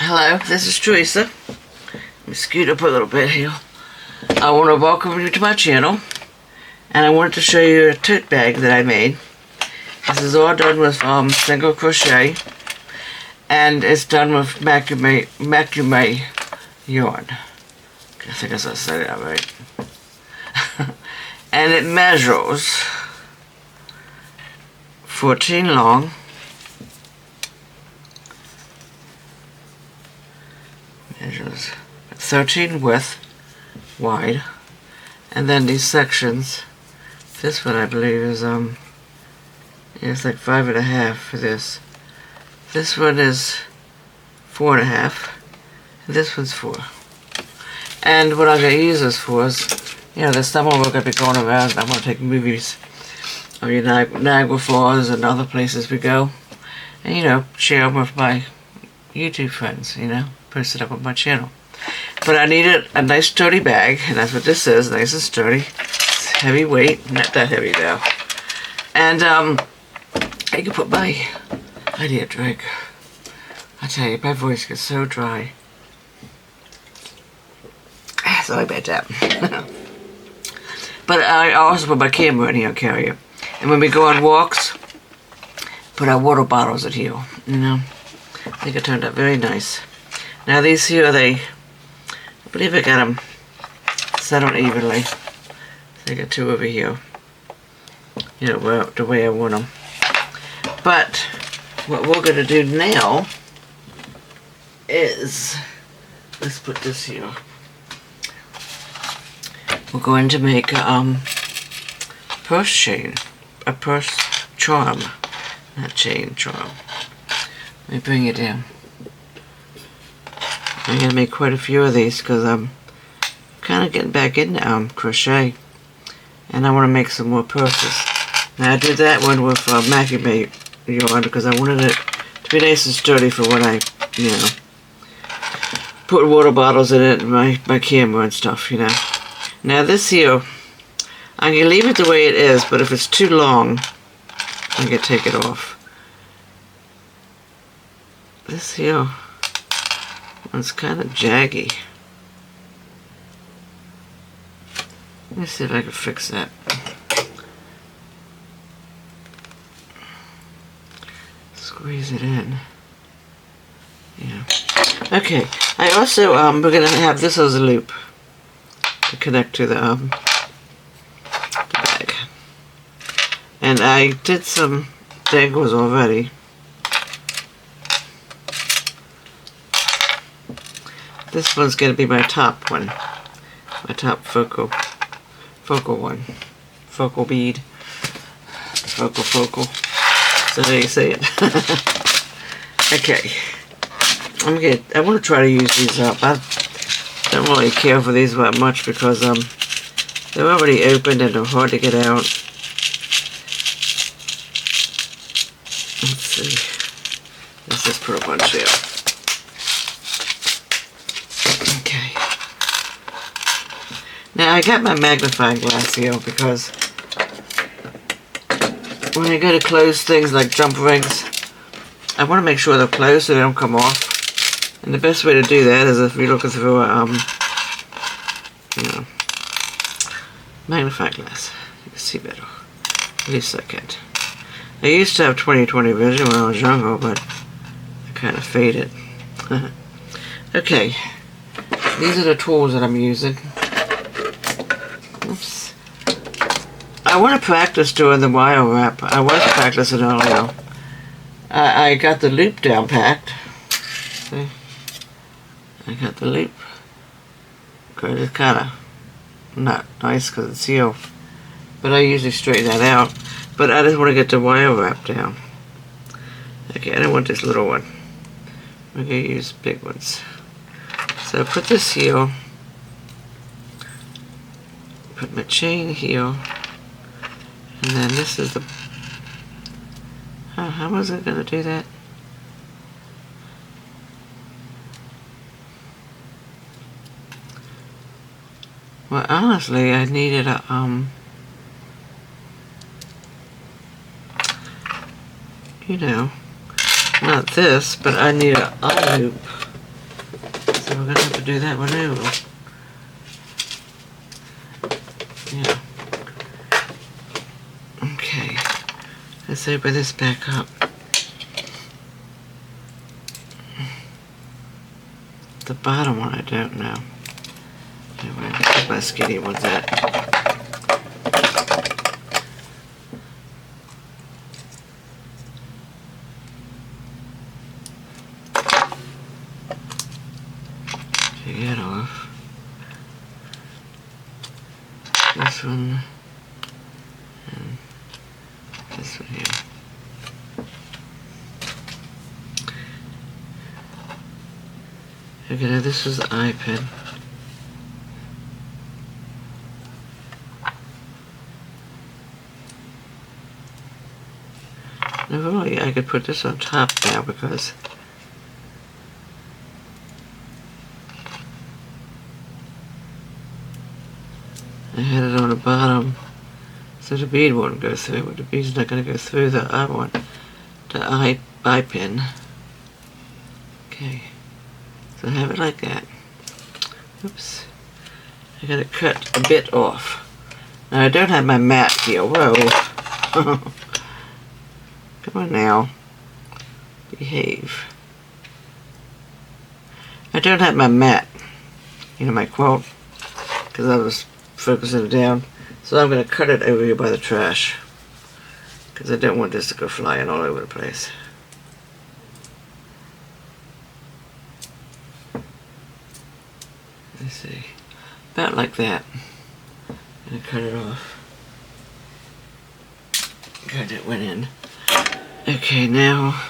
Hello, this is Teresa. Let me scoot up a little bit here. I want to welcome you to my channel, and I wanted to show you a tote bag that I made. This is all done with single crochet, and it's done with macrame yarn. I think I said that right. And it measures 14 long, measures 13 width, wide, and then these sections. This one I believe is it's like 5.5 for this. This one is 4.5. This one's 4. And what I'm going to use this for is, this summer we're going to be going around and I'm going to take movies of Niagara Falls and other places we go. And, share them with my YouTube friends, post it up on my channel. But I needed a nice sturdy bag, and that's what this is, nice and sturdy. It's heavyweight, not that heavy though. And I can put I need a drink. I tell you, my voice gets so dry. Sorry about that. But I also put my camera in here, carrier. And when we go on walks, put our water bottles in here. I think it turned out very nice. Now these here, I believe I got them set on evenly. So I got 2 over here. The way I want them. But what we're going to do now is, let's put this here. We're going to make a purse chain, a purse charm, not chain, charm. Let me bring it in. I'm going to make quite a few of these because I'm kind of getting back into crochet, and I want to make some more purses. Now I did that one with macrame yarn because I wanted it to be nice and sturdy for when I, put water bottles in it and my camera and stuff, Now this here, I'm going to leave it the way it is, but if it's too long, I'm going to take it off. This here one's kind of jaggy. Let me see if I can fix that. Squeeze it in. Yeah. Okay. I also, we're going to have this as a loop to connect to the bag. And I did some dangles already. This one's going to be my top one. My top focal one. Focal bead. Focal. So how you say it. Okay. I want to try to use these up. I don't really care for these that much because they're already opened and they're hard to get out. Let's see. Let's just put a bunch here. Okay. Now I got my magnifying glass here because when I go to close things like jump rings, I want to make sure they're closed so they don't come off. And the best way to do that is if you're looking through a, magnifying glass. You can see better. At least I can. I used to have 20/20 vision when I was younger, but I kind of faded. Okay. These are the tools that I'm using. Oops. I want to practice doing the wire wrap. I was practicing earlier. I got the loop down packed. See? I got the loop. Good, it's kind of not nice because it's sealed. But I usually straighten that out. But I just want to get the wire wrap down. Okay, I don't want this little one. I'm going to use big ones. So I put this here. Put my chain here. And then this is the... how was I going to do that? Well, honestly, I needed a, not this, but I need a loop so we're going to have to do that one over. Yeah. Okay. Let's open this back up. The bottom one I don't know. Anyway, let's see my skinny one's at. Take that off. This one. And this one here. Okay, now this is the eye pen. Now, really, I could put this on top now because I had it on the bottom so the bead won't go through, but the bead's not going to go through the other one, the eye pin. Okay, so I have it like that. Oops, I gotta cut a bit off. Now I don't have my mat here, whoa. Come on now, behave. I don't have my mat, you know, my quilt, because I was focusing it down. So I'm going to cut it over here by the trash, because I don't want this to go flying all over the place. Let's see, about like that. I'm going to cut it off. Good, it went in. Okay, now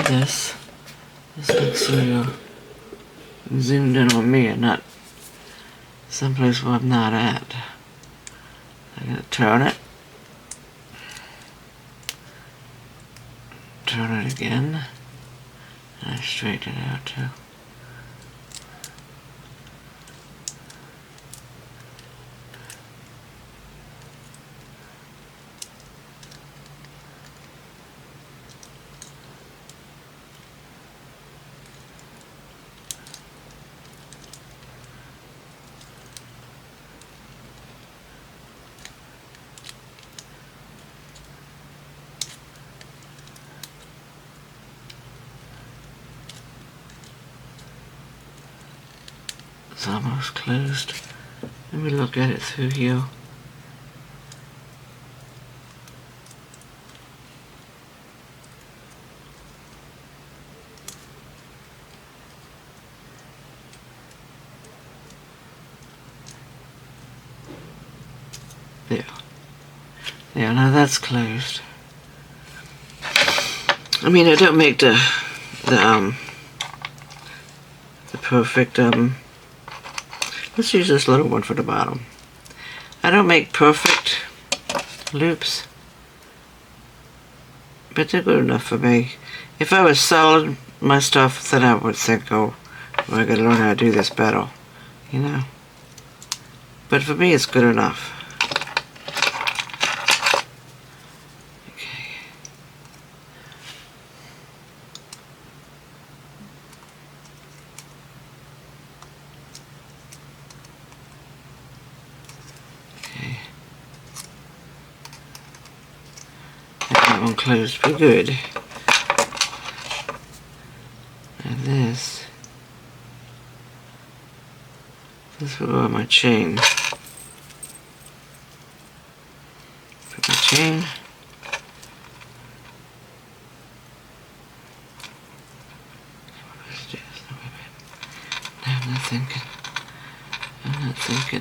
this makes sure you're zoomed in on me and not someplace where I'm not at. I'm going to turn it. Turn it again. And I straighten it out too. It's almost closed. Let me look at it through here. There. There, now that's closed. I mean, I don't make the perfect, let's use this little one for the bottom. I don't make perfect loops, but they're good enough for me. If I was selling my stuff, then I would think, oh, well, I gotta learn how to do this better, you know. But for me, it's good enough. One closed pretty good. And this will go on my chain. Put my chain. No, I'm not thinking.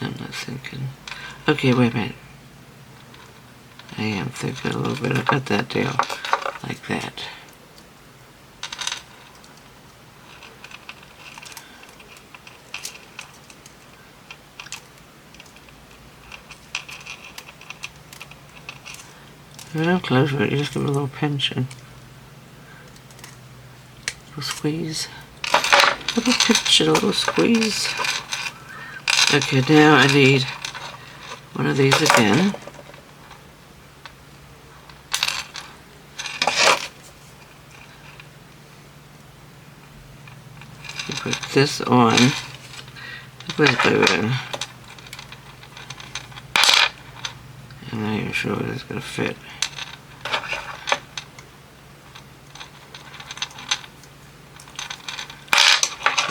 I'm not thinking. Okay, wait a minute. I am thinking a little bit. I got that deal like that. You don't close it, you just give it a little pinch and a little squeeze. A little pinch and a little squeeze. Okay, now I need one of these again. You put this on. Where's the glue in? I'm not even sure it's going to fit.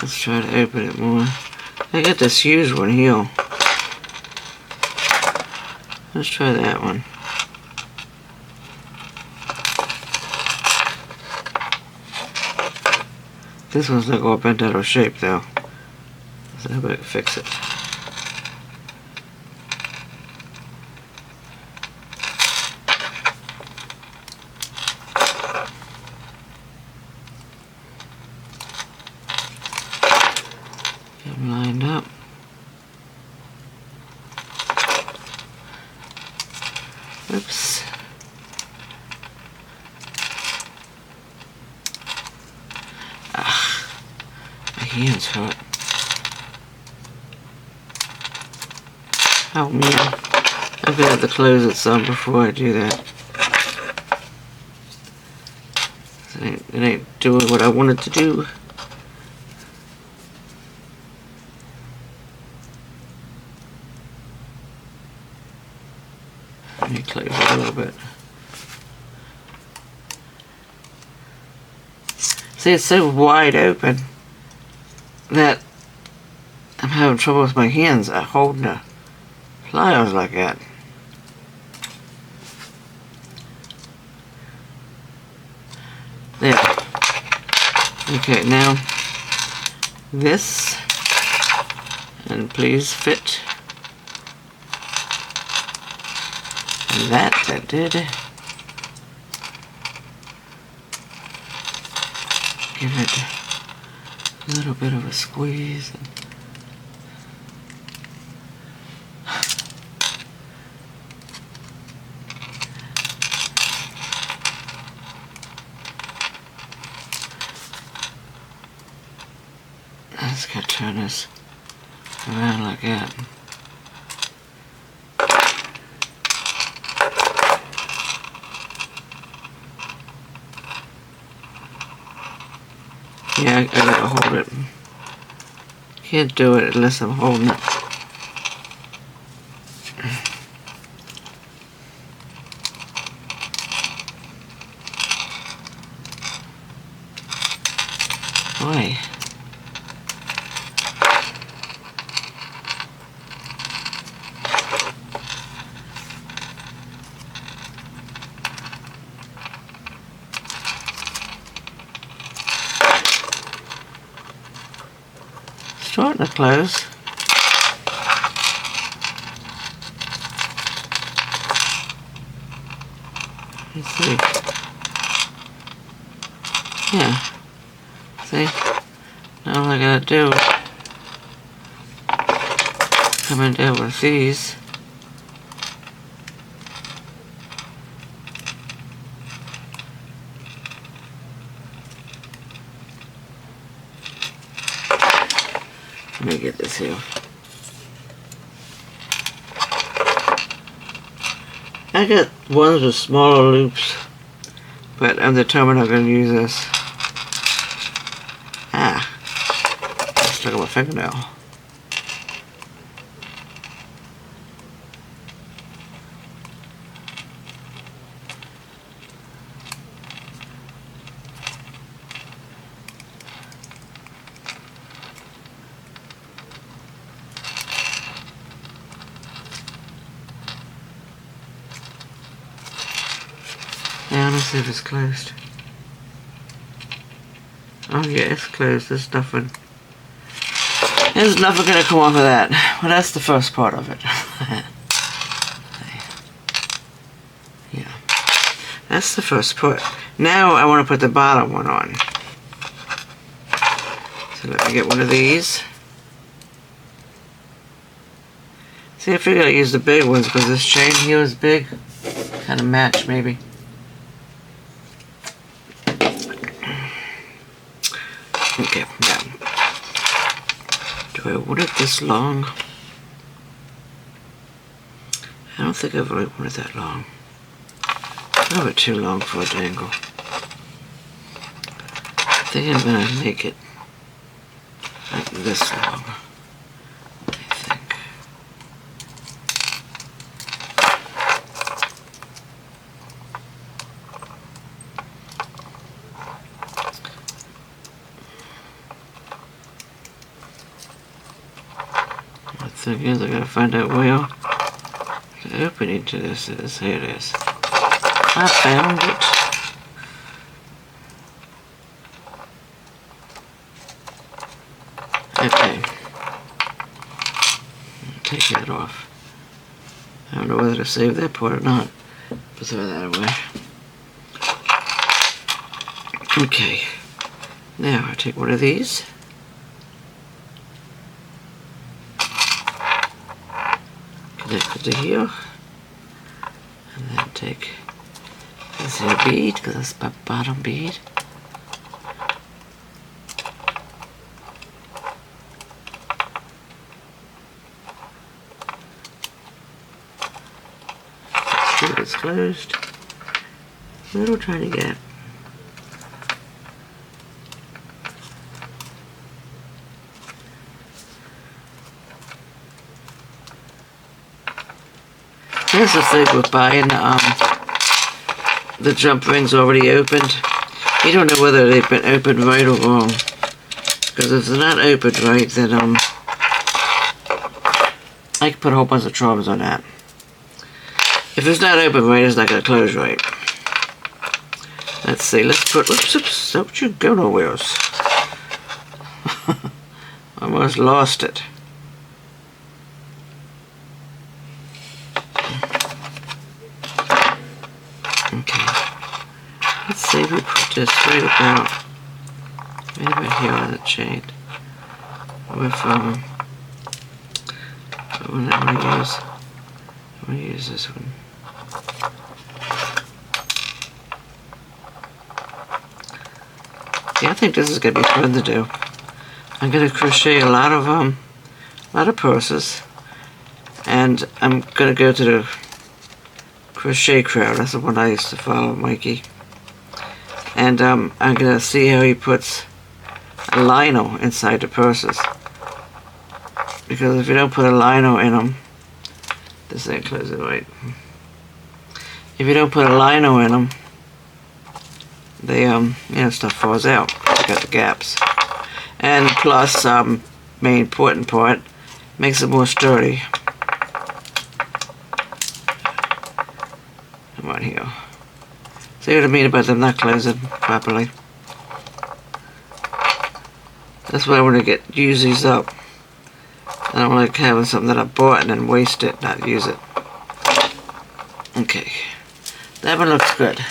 Let's try to open it more. I got this huge one here. Let's try that one. This one's like all bent out of shape though. So how about I fix it? Get them lined up. Oops. Ah, my hands hurt. Oh man, I'm gonna have to close it some before I do that. It ain't doing what I wanted to do. Let me close it a little bit. See, it's so wide open that I'm having trouble with my hands holding the pliers like that. There. Okay, now this, and please fit. And that did. Give it a little bit of a squeeze. I just gotta turn this around like that. Yeah, I gotta hold it. Can't do it unless I'm holding it. Why? Starting to close. Let's see. Yeah. See? Now all I gotta do is come in down with these. Let me get this here. I got ones with smaller loops, but I'm determined I'm going to use this. Ah, stuck on my fingernail. Now let's see if it's closed. Oh yeah, it's closed. There's nothing gonna come off of that. Well, that's the first part of it. Yeah, that's the first part. Now I want to put the bottom one on. So let me get one of these. See, I figured I'd use the big ones because this chain here is big. Kind of match maybe. Okay, now, do I want it this long? I don't think I've really wanted that long. A little bit too long for a dangle. I think I'm gonna make it like this long, I think. The thing is, I gotta find out where the opening to this is. Here it is. I found it. Okay. Take that off. I don't know whether to save that part or not, but throw that away. Okay. Now I take one of these. Connect it to here. And then take this here bead, because that's my bottom bead. It's closed. Little tiny gap. Here's the thing with buying the jump rings already opened. You don't know whether they've been opened right or wrong. Because if they're not opened right, then I can put a whole bunch of charms on that. If it's not open right, it's not going to close right. Let's see, let's put, oops, don't you go nowhere. Almost lost it. Okay. Let's see if we put this right about here on the chain. With, what one I want to use? I want to use this one. Yeah, I think this is going to be fun to do. I'm going to crochet a lot of purses, and I'm going to go to the crochet crowd. That's the one I used to follow, Mikey. And I'm going to see how he puts a lino inside the purses. Because if you don't put a lino in them, this ain't closing right. If you don't put a lino in them, they stuff falls out. You got the gaps. And plus, main important part, makes it more sturdy. Come on here. See what I mean about them not closing properly? That's why I want to use these up. I don't like having something that I bought and then waste it, not use it. Okay. That one looks good.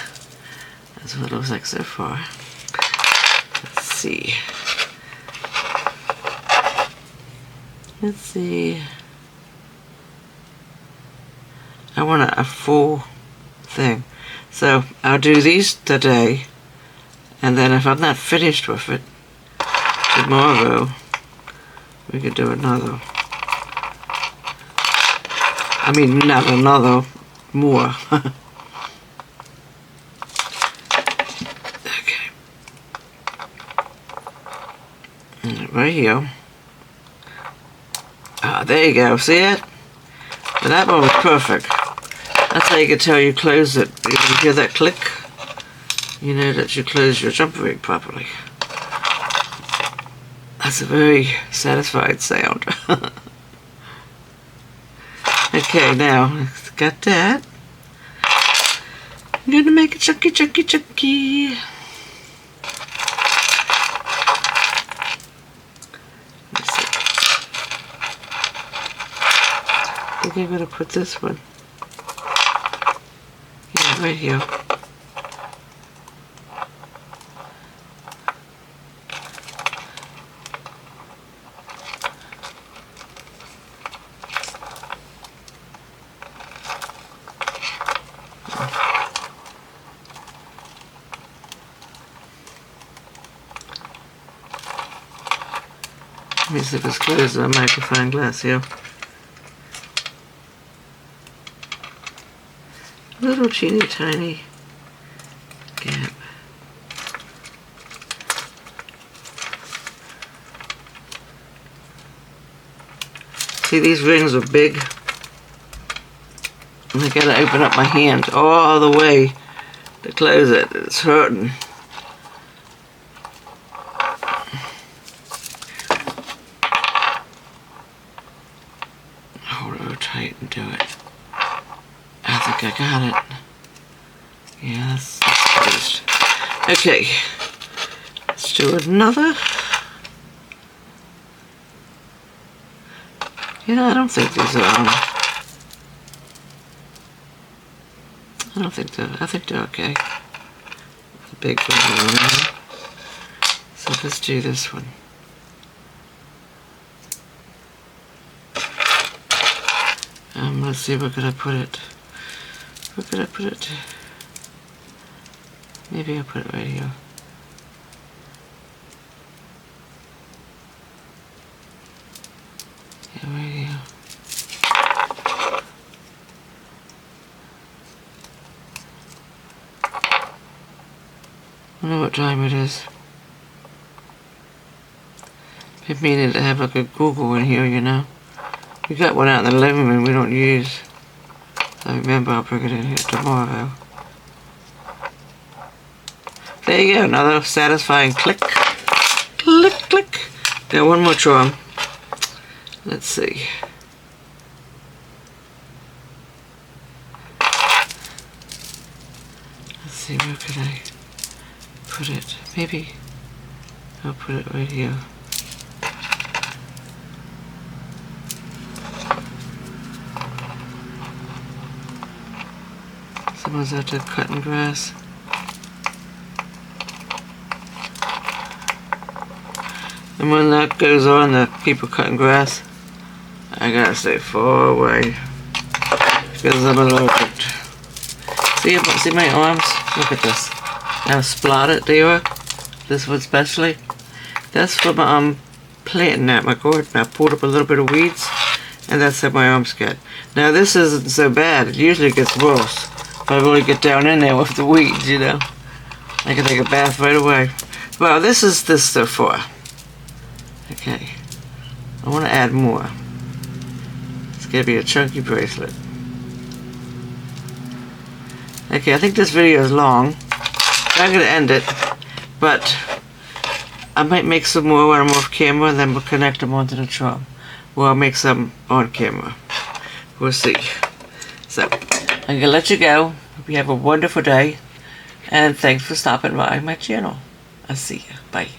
That's what it looks like so far. Let's see. Let's see. I want a full thing. So I'll do these today, and then if I'm not finished with it, tomorrow we could do another. I mean, not another, more. Okay. Right here. Ah, there you go. See it? And that one was perfect. That's how you can tell you close it. You can hear that click. You know that you close your jumper ring properly. That's a very satisfied sound. Okay, now, got that. I'm gonna make it chunky, chunky, chunky. Let's see. I think I'm gonna put this one. Yeah, right here. Let me see if it's closed to the magnifying glass here. Little teeny tiny gap. See, these rings are big. And I gotta open up my hand all the way to close it. It's hurting. Hold it real tight and do it. I think I got it. Yeah, that's closed. Okay. Let's do another. Yeah, I don't think these are I think they're okay. The big one. So let's do this one. Let's see, where could I put it? Where could I put it? Maybe I'll put it right here. Yeah, right here. I don't know what time it is. Been meaning to have like a Google in here, you know. We got one out in the living room we don't use. I remember I'll bring it in here tomorrow. There you go, another satisfying click. Click, click. Got one more charm. Let's see. Let's see, where could I put it? Maybe I'll put it right here. Someone's out there cutting grass. And when that goes on, the people cutting grass, I gotta stay far away because I'm allergic. See my arms? Look at this. I'm splattered there. This one especially. That's from planting that my garden. I pulled up a little bit of weeds, and that's how my arms get. Now this isn't so bad. It usually gets worse if I really get down in there with the weeds, you know. I can take a bath right away. Well, this is this so far. Okay, I want to add more. It's going to be a chunky bracelet. Okay, I think this video is long. I'm going to end it, but I might make some more when I'm off camera, and then we'll connect them onto the charm. Or I'll make some on camera. We'll see. So, I'm going to let you go. Hope you have a wonderful day, and thanks for stopping by my channel. I'll see you. Bye.